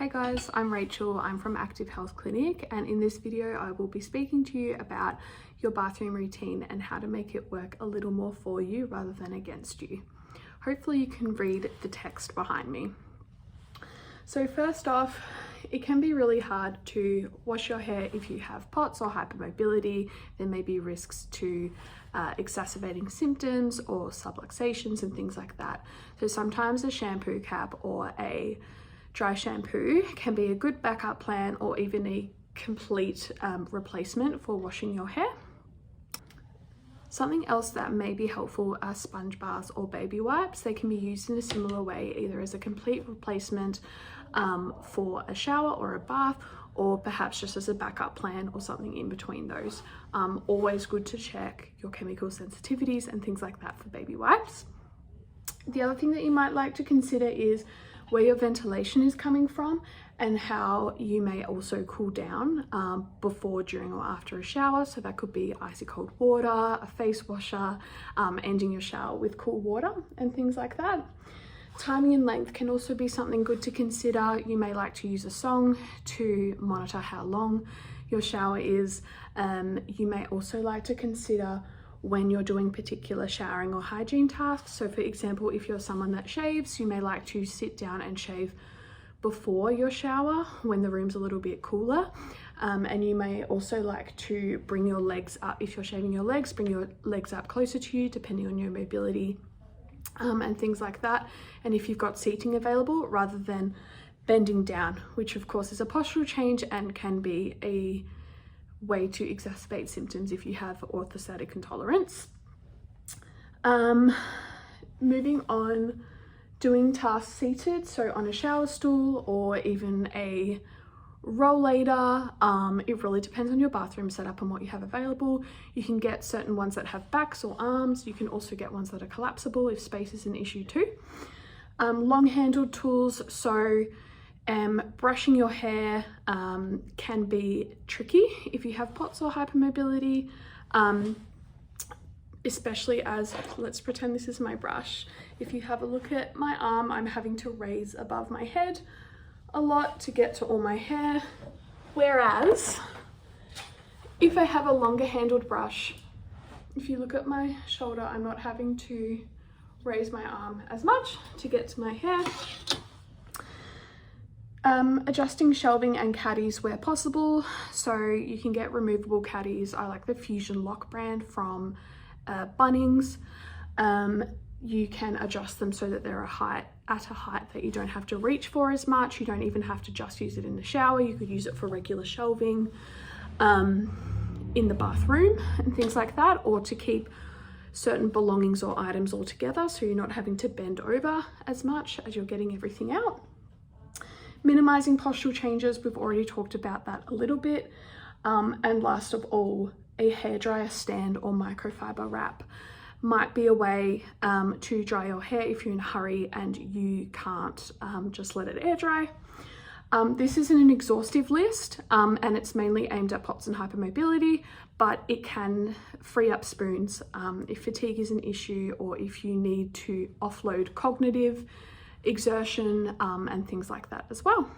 Hey guys, I'm Rachel. I'm from Active Health Clinic, and in this video I will be speaking to you about your bathroom routine and how to make it work a little more for you rather than against you. Hopefully you can read the text behind me. So first off, it can be really hard to wash your hair if you have POTS or hypermobility. There may be risks to exacerbating symptoms or subluxations and things like that. So sometimes a shampoo cap or a dry shampoo can be a good backup plan, or even a complete replacement for washing your hair. Something else that may be helpful are sponge baths or baby wipes. They can be used in a similar way, either as a complete replacement for a shower or a bath, or perhaps just as a backup plan or something in between those. Always good to check your chemical sensitivities and things like that for baby wipes. The other thing that you might like to consider is where your ventilation is coming from and how you may also cool down before, during, or after a shower. So that could be icy cold water, a face washer, ending your shower with cool water and things like that. Timing and length can also be something good to consider. You may like to use a song to monitor how long your shower is. You may also like to consider when you're doing particular showering or hygiene tasks. So for example, if you're someone that shaves, you may like to sit down and shave before your shower when the room's a little bit cooler. And you may also like to bring your legs up. If you're shaving your legs, bring your legs up closer to you, depending on your mobility and things like that. And if you've got seating available, rather than bending down, which of course is a postural change and can be a way to exacerbate symptoms if you have orthostatic intolerance. Moving on, doing tasks seated, so on a shower stool or even a rollator. It really depends on your bathroom setup and what you have available. You can get certain ones that have backs or arms. You can also get ones that are collapsible if space is an issue too. Long-handled tools, so brushing your hair can be tricky if you have POTS or hypermobility, especially as, let's pretend this is my brush. If you have a look at my arm, I'm having to raise above my head a lot to get to all my hair, whereas if I have a longer handled brush, if you look at my shoulder, I'm not having to raise my arm as much to get to my hair. Adjusting shelving and caddies where possible, so you can get removable caddies. I like the Fusion Lock brand from Bunnings. You can adjust them so that they're at a height that you don't have to reach for as much. You don't even have to just use it in the shower. You could use it for regular shelving in the bathroom and things like that, or to keep certain belongings or items all together, so you're not having to bend over as much as you're getting everything out. Minimizing postural changes, we've already talked about that a little bit. And last of all, a hairdryer stand or microfiber wrap might be a way to dry your hair if you're in a hurry and you can't just let it air dry. This isn't an exhaustive list, and it's mainly aimed at POTS and hypermobility, but it can free up spoons if fatigue is an issue, or if you need to offload cognitive exertion and things like that as well.